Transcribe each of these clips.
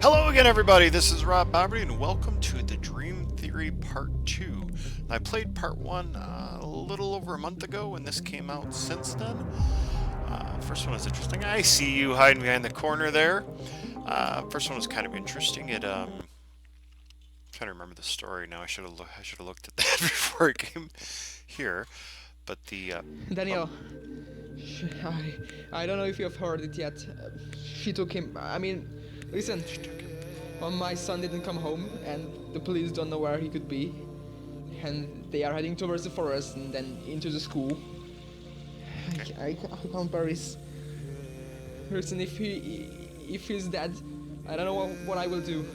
Hello again, everybody. This is Rob Poverty, and welcome to the Dream Theory Part 2. I played Part 1 a little over a month ago, and this came out since then. First one was interesting. I see you hiding behind the corner there. First one was kind of interesting. I'm trying to remember the story now. I should have looked at that before it came here. But Daniel, I don't know if you have heard it yet. She took him. Listen. Well, my son didn't come home, and the police don't know where he could be. And they are heading towards the forest and then into the school. I can't bear this. Listen, if he's dead, I don't know what I will do.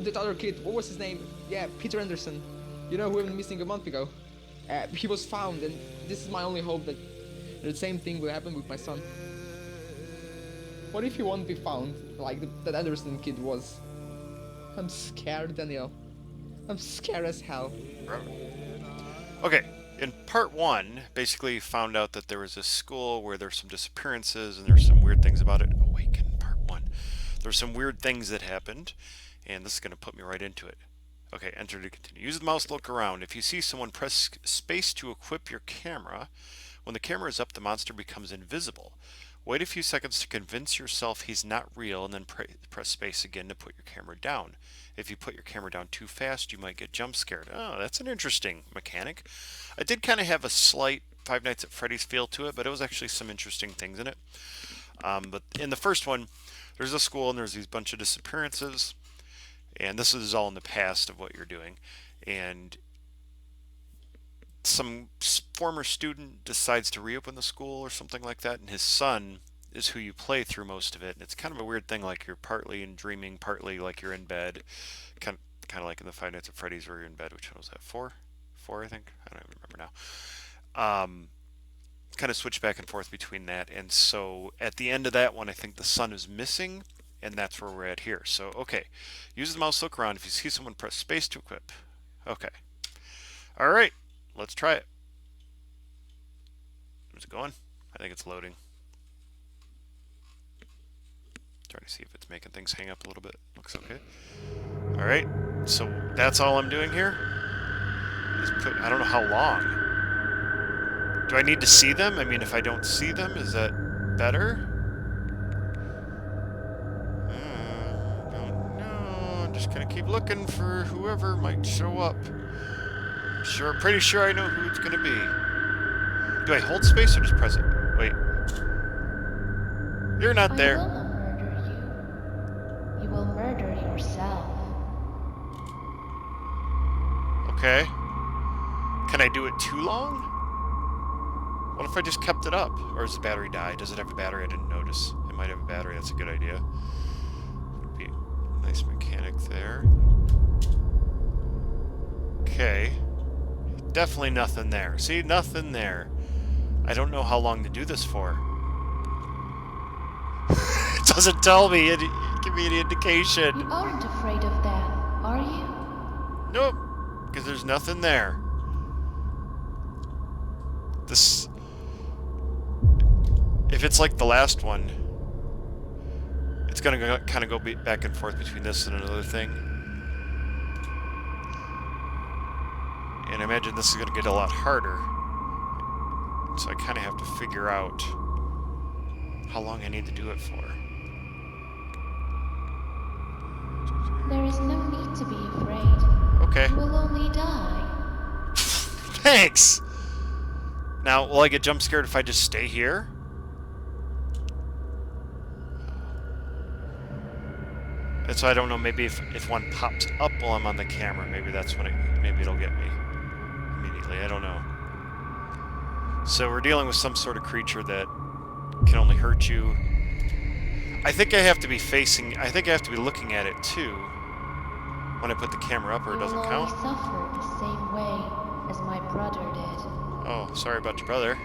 That other kid, what was his name? Yeah, Peter Anderson. You know who went missing a month ago? He was found, and this is my only hope that the same thing will happen with my son. What if he won't be found, like that Anderson kid was? I'm scared, Daniel. I'm scared as hell. Okay, in Part 1, basically found out that there was a school where there's some disappearances and there's some weird things about it. Awaken, Part 1. There's some weird things that happened, and this is going to put me right into it. Okay, enter to continue. Use the mouse to look around. If you see someone, press space to equip your camera. When the camera is up, the monster becomes invisible. Wait a few seconds to convince yourself he's not real, and then press space again to put your camera down. If you put your camera down too fast, you might get jump scared. Oh, that's an interesting mechanic. I did kind of have a slight Five Nights at Freddy's feel to it, but it was actually some interesting things in it. But in the first one, there's a school and there's these bunch of disappearances, and this is all in the past of what you're doing. And some former student decides to reopen the school or something like that, and his son is who you play through most of it. And it's kind of a weird thing, like you're partly in dreaming, partly like you're in bed, kind of like in the Five Nights at Freddy's where you're in bed. Which one was that? Four, I think. I don't even remember now. Kind of switch back and forth between that, and so at the end of that one, I think the son is missing, and that's where we're at here. So okay, use the mouse, look around. If you see someone, press space to equip. Okay. All right. Let's try it. Is it going? I think it's loading. Trying to see if it's making things hang up a little bit. Looks okay. Alright, so that's all I'm doing here. I don't know how long. Do I need to see them? I mean, if I don't see them, is that better? Don't know. I'm just gonna keep looking for whoever might show up. Pretty sure I know who it's gonna be. Do I hold space or just press it? Wait. You're not there. I will not murder you. You will murder yourself. Okay. Can I do it too long? What if I just kept it up? Or does the battery die? Does it have a battery? I didn't notice. It might have a battery. That's a good idea. Would be a nice mechanic there. Okay. Definitely nothing there. See? Nothing there. I don't know how long to do this for. It doesn't tell me. Give me any indication. You aren't afraid of that, are you? Nope. Because there's nothing there. This... If it's like the last one, it's going to kind of go back and forth between this and another thing. And I imagine this is going to get a lot harder. So I kind of have to figure out how long I need to do it for. There is no need to be afraid. Okay. You will only die. Thanks! Now, will I get jump scared if I just stay here? And so I don't know, maybe if one pops up while I'm on the camera, maybe that's when maybe it'll get me immediately. I don't know. So we're dealing with some sort of creature that can only hurt you. I think I have to be looking at it too when I put the camera up, or it doesn't count. You will only suffer the same way as my brother did. Oh, sorry about your brother.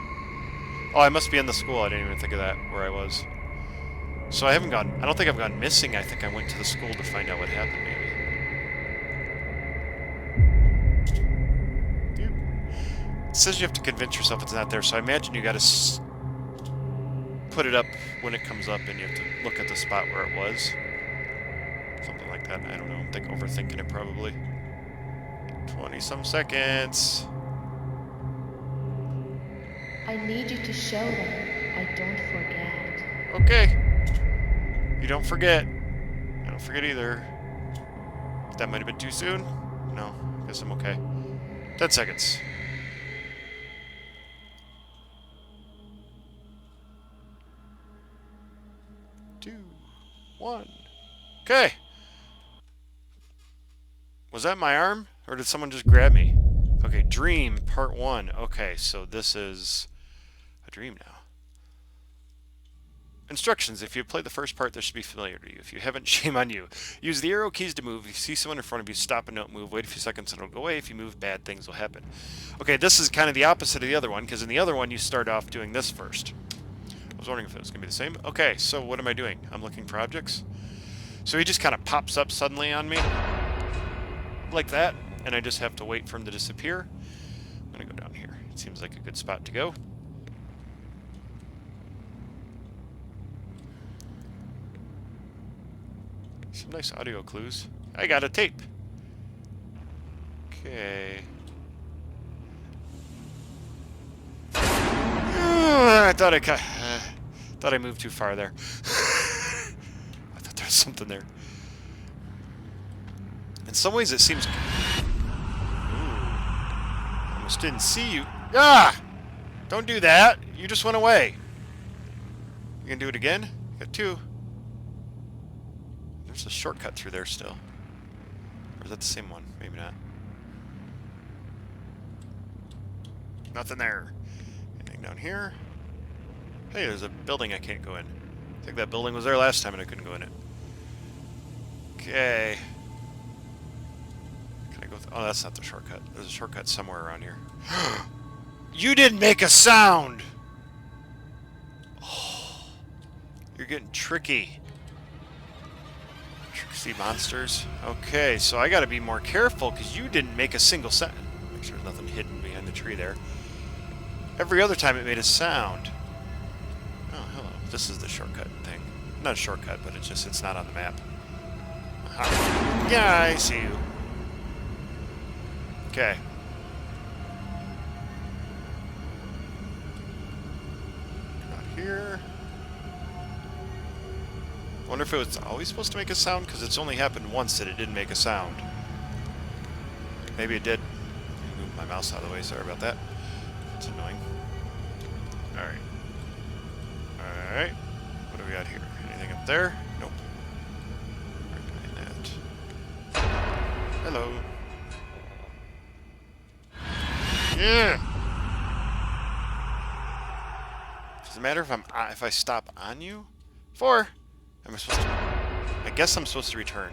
Oh, I must be in the school. I didn't even think of that, where I was. So I don't think I've gone missing. I think I went to the school to find out what happened, maybe. It says you have to convince yourself it's not there, so I imagine you gotta put it up when it comes up, and you have to look at the spot where it was. God, I don't know. I'm overthinking it probably. 20-some seconds. I need you to show them I don't forget. Okay. You don't forget. I don't forget either. That might have been too soon. No, I guess I'm okay. 10 seconds. 2, 1. Okay. Was that my arm? Or did someone just grab me? Okay, Dream, Part 1. Okay, so this is a dream now. Instructions. If you played the first part, this should be familiar to you. If you haven't, shame on you. Use the arrow keys to move. If you see someone in front of you, stop and don't move. Wait a few seconds and it'll go away. If you move, bad things will happen. Okay, this is kind of the opposite of the other one, because in the other one, you start off doing this first. I was wondering if it was going to be the same. Okay, so what am I doing? I'm looking for objects. So he just kind of pops up suddenly on me. Like that. And I just have to wait for him to disappear. I'm going to go down here. It seems like a good spot to go. Some nice audio clues. I got a tape. Okay. I thought I moved too far there. I thought there was something there. In some ways, it seems. Ooh. Almost didn't see you. Ah! Don't do that. You just went away. You gonna do it again? Got 2. There's a shortcut through there still. Or is that the same one? Maybe not. Nothing there. Anything down here? Hey, there's a building I can't go in. I think that building was there last time and I couldn't go in it. Okay. Can I go oh, that's not the shortcut. There's a shortcut somewhere around here. You didn't make a sound! Oh, you're getting tricky. Tricksy monsters. Okay, so I gotta be more careful because you didn't make a single sound. Make sure there's nothing hidden behind the tree there. Every other time it made a sound. Oh, hello. This is the shortcut thing. Not a shortcut, but it's not on the map. Aha. Yeah, I see you. Okay. Not here. Wonder if it was always supposed to make a sound, because it's only happened once that it didn't make a sound. Maybe it did. Move my mouse out of the way, sorry about that. That's annoying. Alright. Alright. What do we got here? Anything up there? Nope. Right behind that. Hello. Yeah! Does it matter if I stop on you? 4! Am I supposed to... I guess I'm supposed to return.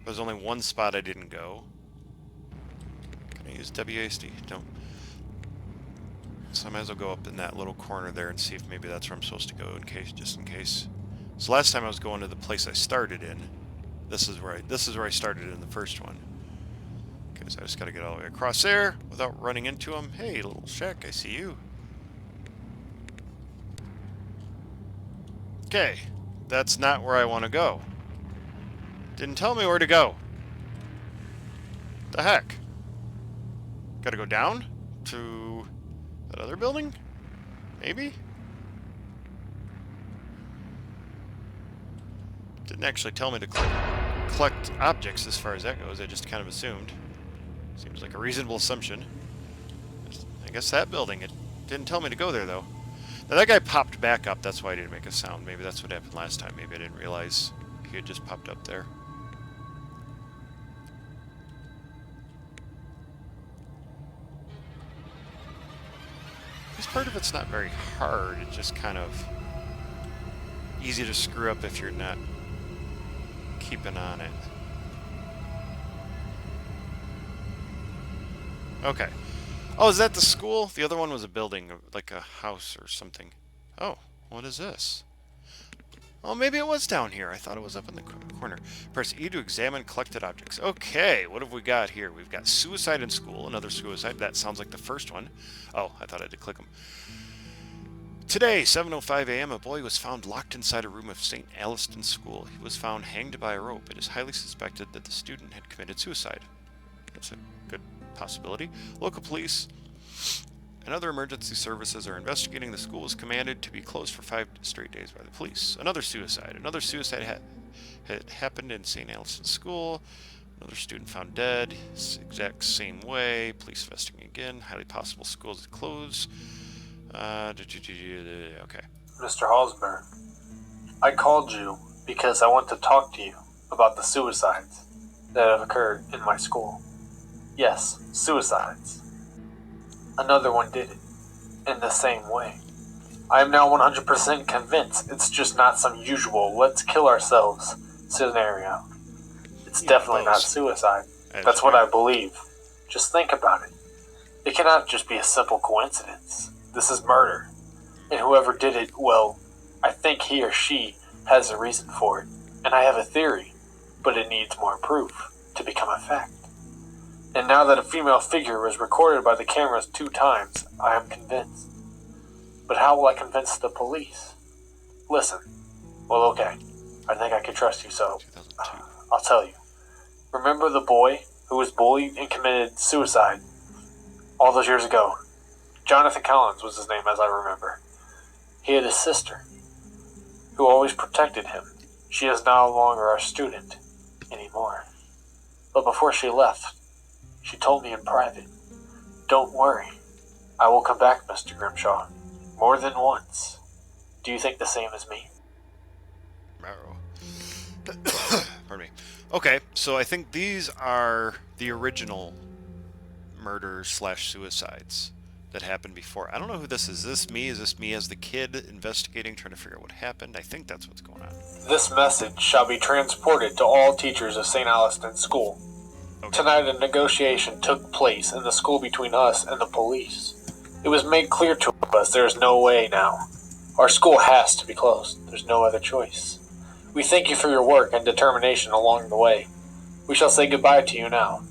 There's only one spot I didn't go. Can I use WASD? Nope. So I might as well go up in that little corner there and see if maybe that's where I'm supposed to go in case, just in case. So last time I was going to the place I started in. This is where I started in the first one. Okay, so I just gotta get all the way across there without running into him. Hey, little shack, I see you. Okay. That's not where I want to go. Didn't tell me where to go. The heck? Gotta go down to that other building? Maybe? Didn't actually tell me to collect objects as far as that goes. I just kind of assumed. Seems like a reasonable assumption. I guess that building. It didn't tell me to go there, though. Now, that guy popped back up. That's why I didn't make a sound. Maybe that's what happened last time. Maybe I didn't realize he had just popped up there. This part of it's not very hard. It's just kind of easy to screw up if you're not keeping on it. Okay. Oh, is that the school? The other one was a building, like a house or something. Oh, what is this? Oh, maybe it was down here. I thought it was up in the corner. Press E to examine collected objects. Okay, what have we got here? We've got suicide in school, another suicide. That sounds like the first one. Oh, I thought I had to click them. Today, 7:05 a.m., a boy was found locked inside a room of St. Alliston School. He was found hanged by a rope. It is highly suspected that the student had committed suicide. That's a good possibility. Local police and other emergency services are investigating. The school was commanded to be closed for 5 straight days by the police. Another suicide. Another suicide had happened in St. Alliston School. Another student found dead. Exact same way. Police investigating again. Highly possible schools to close. Okay. Mr. Halsburn, I called you because I want to talk to you about the suicides that have occurred in my school. Yes, suicides. Another one did it, in the same way. I am now 100% convinced it's just not some usual let's kill ourselves scenario. It's definitely not suicide. That's what I believe. Just think about it. It cannot just be a simple coincidence. This is murder. And whoever did it, well, I think he or she has a reason for it. And I have a theory, but it needs more proof to become a fact. And now that a female figure was recorded by the cameras 2 times, I am convinced. But how will I convince the police? Listen. Well, okay. I think I can trust you, so 2002. I'll tell you. Remember the boy who was bullied and committed suicide all those years ago? Jonathan Collins was his name, as I remember. He had a sister who always protected him. She is no longer our student anymore. But before she left, she told me in private, "Don't worry, I will come back, Mr. Grimshaw, more than once." Do you think the same as me? Pardon me. Okay, so I think these are the original murders/suicides that happened before. I don't know who this is. Is this me? Is this me as the kid investigating, trying to figure out what happened? I think that's what's going on. This message shall be transported to all teachers of St. Alliston School. Okay. Tonight a negotiation took place in the school between us and the police. It was made clear to us there is no way now. Our school has to be closed. There's no other choice. We thank you for your work and determination along the way. We shall say goodbye to you now.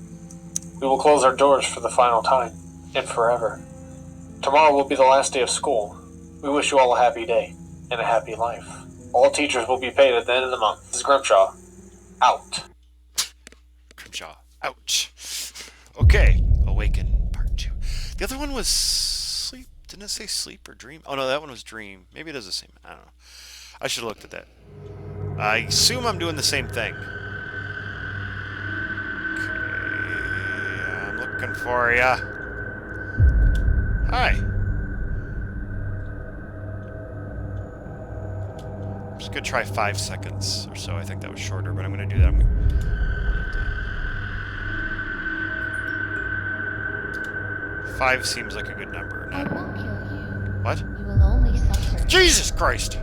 We will close our doors for the final time, and forever. Tomorrow will be the last day of school. We wish you all a happy day, and a happy life. All teachers will be paid at the end of the month. This is Grimshaw. Out. Grimshaw. Ouch. Okay. Awaken, part 2. The other one was sleep. Didn't it say sleep or dream? Oh, no, that one was dream. Maybe it is the same. I don't know. I should have looked at that. I assume I'm doing the same thing. Okay. I'm looking for ya. Hi. I'm just going to try 5 seconds or so. I think that was shorter, but I'm going to do that. Five seems like a good number. I won't kill you. What? You will only suffer. Jesus Christ!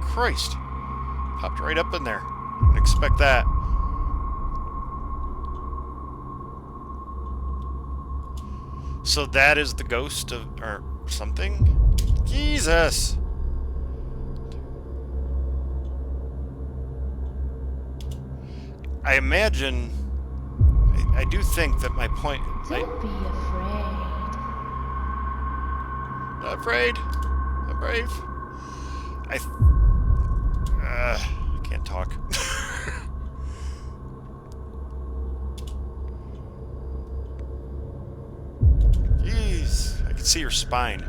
Christ. Popped right up in there. Didn't expect that. So that is the ghost of... or something? Jesus! I imagine... I do think that my point... Don't be afraid. Not afraid. I'm brave. I can't talk. Jeez, I can see your spine.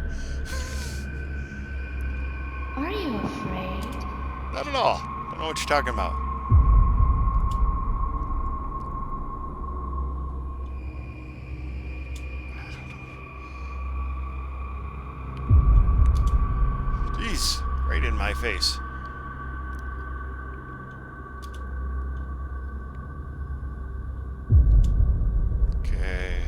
Are you afraid? Not at all. Don't know what you're talking about. Jeez, right in my face. Okay.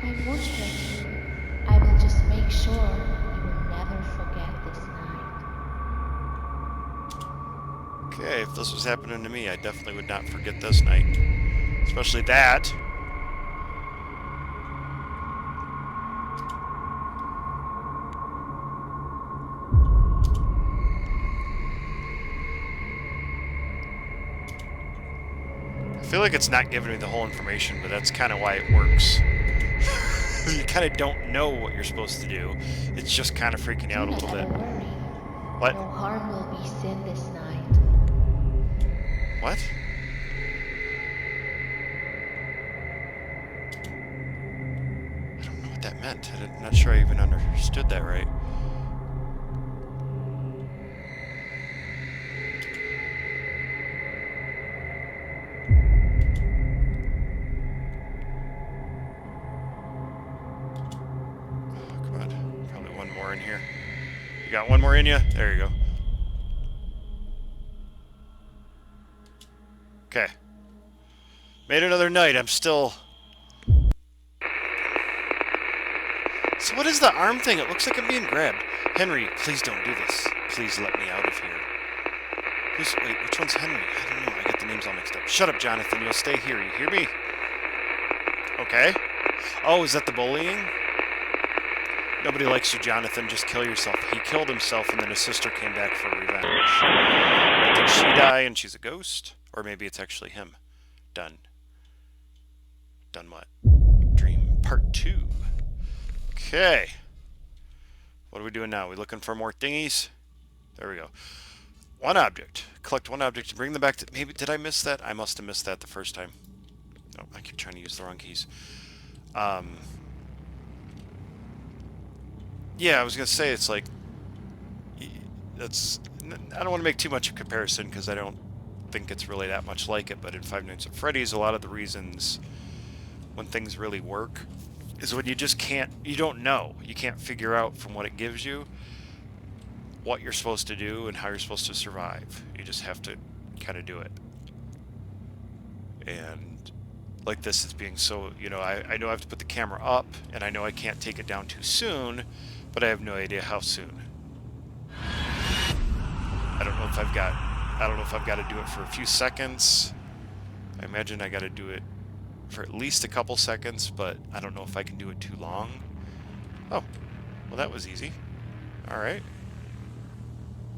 I won't hurt you. I will just make sure you will never forget this night. Okay, if this was happening to me, I definitely would not forget this night. Especially that. feel like it's not giving me the whole information, but that's kind of why it works. You kind of don't know what you're supposed to do. It's just kind of freaking you out a little bit. Worry. What? No harm will be seen this night. What? I don't know what that meant. I'm not sure I even understood that right. In here. You got one more in you? There you go. Okay. Made another night. I'm still... So what is the arm thing? It looks like I'm being grabbed. Henry, please don't do this. Please let me out of here. Wait, which one's Henry? I don't know. I get the names all mixed up. Shut up, Jonathan. You'll stay here. You hear me? Okay. Oh, is that the bullying? Nobody likes you, Jonathan. Just kill yourself. He killed himself, and then his sister came back for revenge. Did she die and she's a ghost? Or maybe it's actually him. Done. Done what? Dream Part 2. Okay. What are we doing now? We looking for more thingies? There we go. One object. Collect one object and bring them back to... Maybe... Did I miss that? I must have missed that the first time. Oh, I keep trying to use the wrong keys. Yeah, I was going to say, it's like, that's, I don't want to make too much of a comparison because I don't think it's really that much like it, but in Five Nights at Freddy's, a lot of the reasons when things really work is when you just can't, you don't know. You can't figure out from what it gives you what you're supposed to do and how you're supposed to survive. You just have to kind of do it. And like this is being so, you know, I know I have to put the camera up, and I know I can't take it down too soon, but I have no idea how soon. I don't know if I've got to do it for a few seconds. I imagine I got to do it for at least a couple seconds, but I don't know if I can do it too long. Oh, well that was easy. Alright.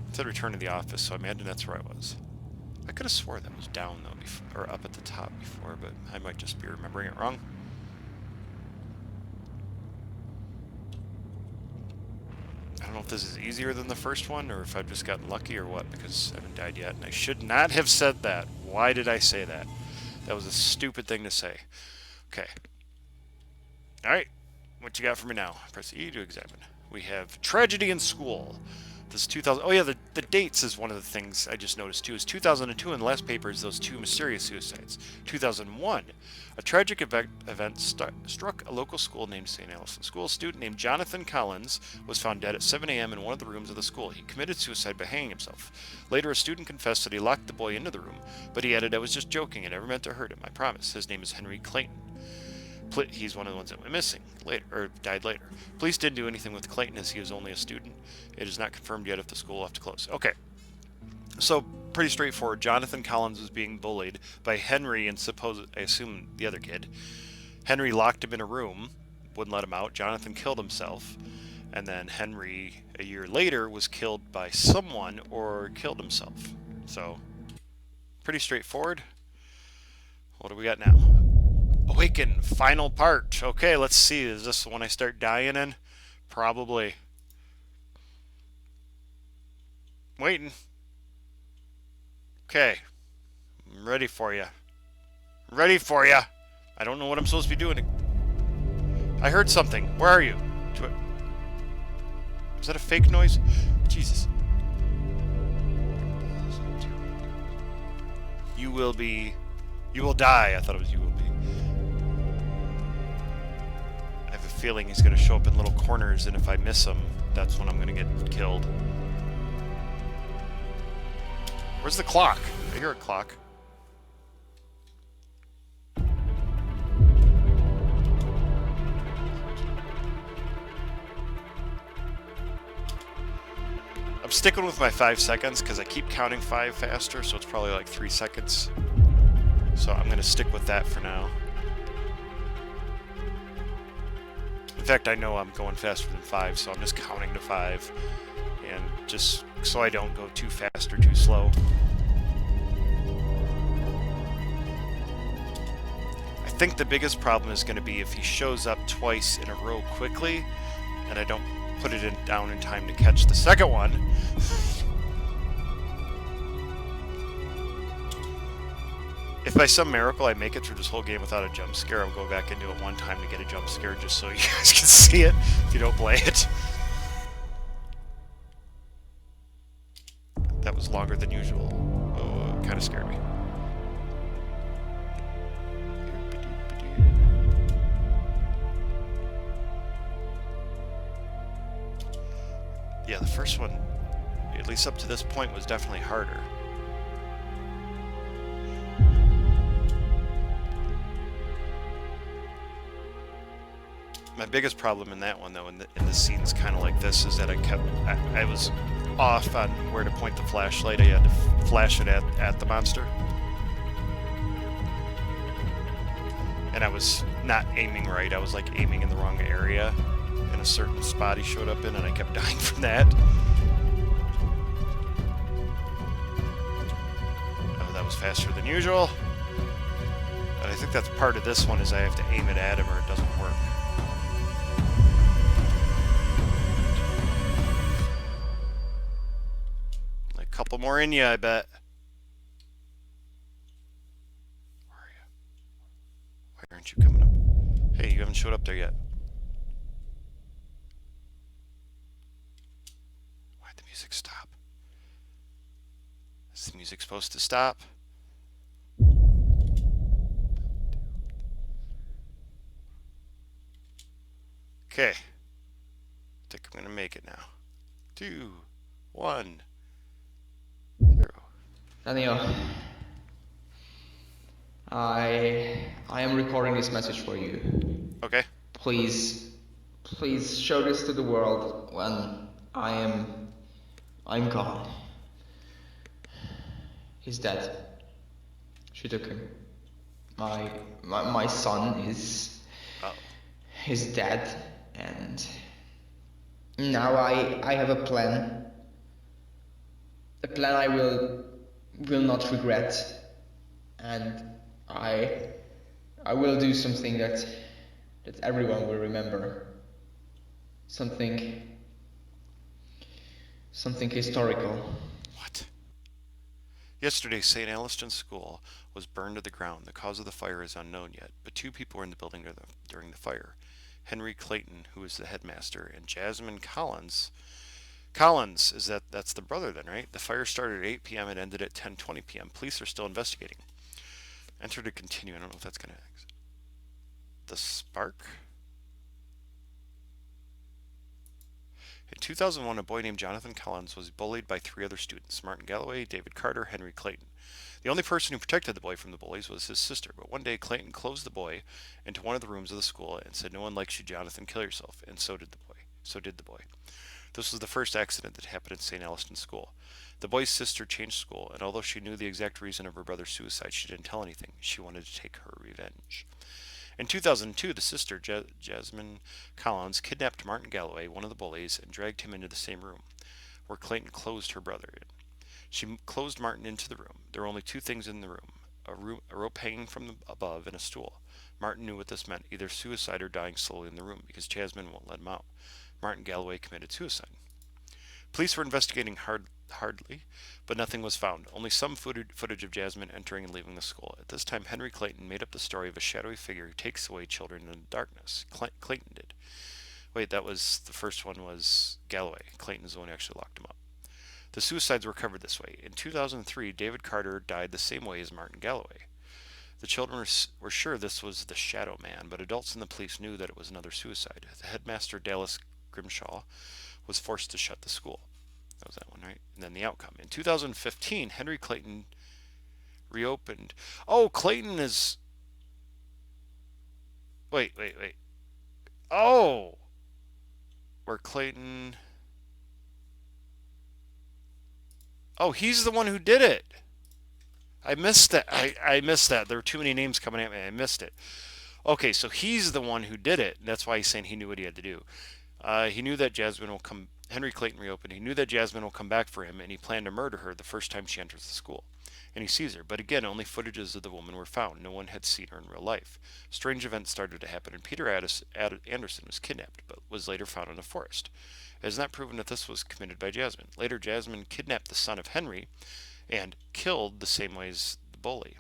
It said return to the office, so I imagine that's where I was. I could have swore that was down though, or up at the top before, but I might just be remembering it wrong. I don't know if this is easier than the first one, or if I've just gotten lucky or what, because I haven't died yet, and I should not have said that. Why did I say that? That was a stupid thing to say. Okay. Alright, what you got for me now? Press E to examine. We have tragedy in school. This is 2000. Oh yeah, the dates is one of the things I just noticed too. Is 2002 in the last paper is those two mysterious suicides. 2001, a tragic event struck a local school named St. Allison School. A student named Jonathan Collins was found dead at 7 a.m. in one of the rooms of the school. He committed suicide by hanging himself. Later, a student confessed that he locked the boy into the room, but he added, "I was just joking. I never meant to hurt him. I promise." His name is Henry Clayton. He's one of the ones that went missing later, or died later. Police didn't do anything with Clayton as he was only a student. It is not confirmed yet if the school will have to close. Okay, so pretty straightforward. Jonathan Collins was being bullied by Henry and I assume the other kid. Henry locked him in a room, wouldn't let him out. Jonathan killed himself, and then Henry, a year later, was killed by someone or killed himself. So, pretty straightforward. What do we got now? Awaken, final part. Okay, let's see. Is this the one I start dying in? Probably. Waiting. Okay. I'm ready for you. Ready for you. I don't know what I'm supposed to be doing. I heard something. Where are you? Is that a fake noise? Jesus. You will be... You will die. I thought it was you will be. I have a feeling he's going to show up in little corners, and if I miss him, that's when I'm going to get killed. Where's the clock? I hear a clock. I'm sticking with my 5 seconds because I keep counting 5 faster, so it's probably like 3 seconds. So I'm going to stick with that for now. In fact, I know I'm going faster than 5, so I'm just counting to 5. And just so I don't go too fast or too slow. think the biggest problem is going to be if he shows up twice in a row quickly, and I don't put it down in time to catch the second one. If by some miracle I make it through this whole game without a jump scare, I'll go back into it one time to get a jump scare just so you guys can see it if you don't play it. That was longer than usual. Oh, it kind of scared me. Yeah, the first one, at least up to this point, was definitely harder. My biggest problem in that one, though, in the scenes kind of like this, is that I was off on where to point the flashlight. I had to flash it at the monster. And I was not aiming right. I was like aiming in the wrong area. In a certain spot he showed up in, and I kept dying from that. Oh, that was faster than usual. But I think that's part of this one, is I have to aim it at him or it doesn't work. Couple more in you, I bet. Where are you? Why aren't you coming up? Hey, you haven't showed up there yet. Why'd the music stop? Is the music supposed to stop? Okay. I think I'm gonna make it now. 2, 1. Daniel, I am recording this message for you. Okay. Please show this to the world when I'm gone. He's dead. She took him. My son is dead, and now I have a plan. A plan I will not regret, and I will do something that everyone will remember. Something historical. What? Yesterday, St. Alliston School was burned to the ground. The cause of the fire is unknown yet, but 2 people were in the building during the fire. Henry Clayton, who was the headmaster, and Jasmine Collins. Collins, that's the brother then, right? The fire started at 8 p.m. and ended at 10:20 p.m. Police are still investigating. Enter to continue. I don't know if that's going to exit. The spark? In 2001, a boy named Jonathan Collins was bullied by 3 other students: Martin Galloway, David Carter, Henry Clayton. The only person who protected the boy from the bullies was his sister, but one day Clayton closed the boy into one of the rooms of the school and said, "No one likes you, Jonathan, kill yourself." And so did the boy. This was the first accident that happened in St. Alliston School. The boy's sister changed school, and although she knew the exact reason of her brother's suicide, she didn't tell anything. She wanted to take her revenge. In 2002, the sister, Jasmine Collins, kidnapped Martin Galloway, one of the bullies, and dragged him into the same room where Clayton closed her brother in. She closed Martin into the room. There were only 2 things in the room: a rope hanging from above and a stool. Martin knew what this meant: either suicide or dying slowly in the room, because Jasmine won't let him out. Martin Galloway committed suicide. Police were investigating hardly, but nothing was found. Only some footage of Jasmine entering and leaving the school. At this time, Henry Clayton made up the story of a shadowy figure who takes away children in the darkness. Clayton did. Wait, that was the first one was Galloway. Clayton's the one who actually locked him up. The suicides were covered this way. In 2003, David Carter died the same way as Martin Galloway. The children were sure this was the Shadow Man, but adults and the police knew that it was another suicide. The headmaster, Dallas Grimshaw, was forced to shut the school. That was that one, right? And then the outcome. In 2015, Henry Clayton reopened. Oh, Clayton is... Wait. Oh! Where Clayton... Oh, he's the one who did it! I missed that. I missed that. There were too many names coming at me. I missed it. Okay, so he's the one who did it. That's why he's saying he knew what he had to do. He knew that Jasmine will come... Henry Clayton reopened. He knew that Jasmine will come back for him, and he planned to murder her the first time she enters the school. and he sees her, but again, only footages of the woman were found. No one had seen her in real life. Strange events started to happen, and Peter Anderson was kidnapped, but was later found in a forest. It is not proven that this was committed by Jasmine. Later, Jasmine kidnapped the son of Henry and killed the same way as the bully.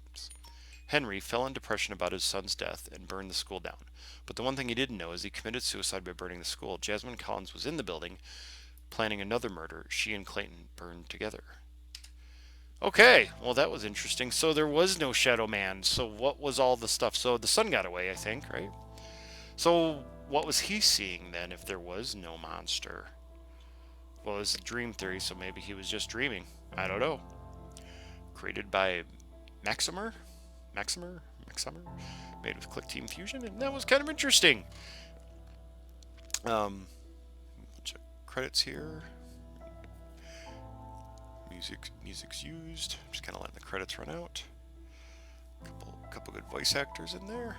Henry fell in depression about his son's death and burned the school down. But the one thing he didn't know is he committed suicide by burning the school. Jasmine Collins was in the building, planning another murder. She and Clayton burned together. Okay, well that was interesting. So there was no Shadow Man. So what was all the stuff? So the son got away, I think, right? So what was he seeing then if there was no monster? Well, it was a dream theory, so maybe he was just dreaming. I don't know. Created by Maximer, made with Click Team Fusion, and that was kind of interesting. Bunch of credits here. Music's used. Just kind of letting the credits run out. Couple good voice actors in there.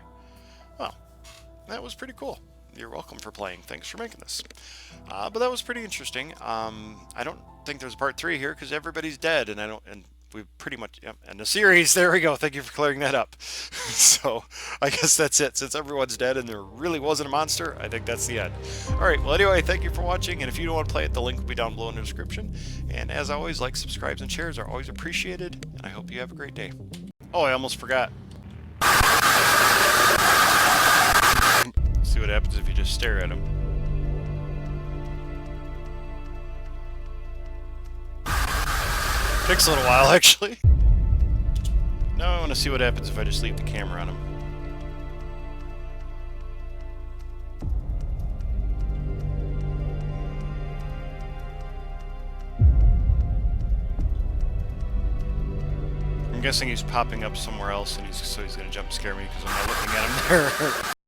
Oh, that was pretty cool. You're welcome for playing. Thanks for making this. But that was pretty interesting. I don't think there's part 3 here because everybody's dead, and we pretty much, yep, and the series, there we go. Thank you for clearing that up. So I guess that's it. Since everyone's dead and there really wasn't a monster, I think that's the end. Alright, well anyway, thank you for watching, and if you don't want to play it, the link will be down below in the description. And as always, likes, subscribes, and shares are always appreciated, and I hope you have a great day. Oh, I almost forgot. See what happens if you just stare at him. Takes a little while, actually. Now I want to see what happens if I just leave the camera on him. I'm guessing he's popping up somewhere else, and so he's going to jump scare me because I'm not looking at him there.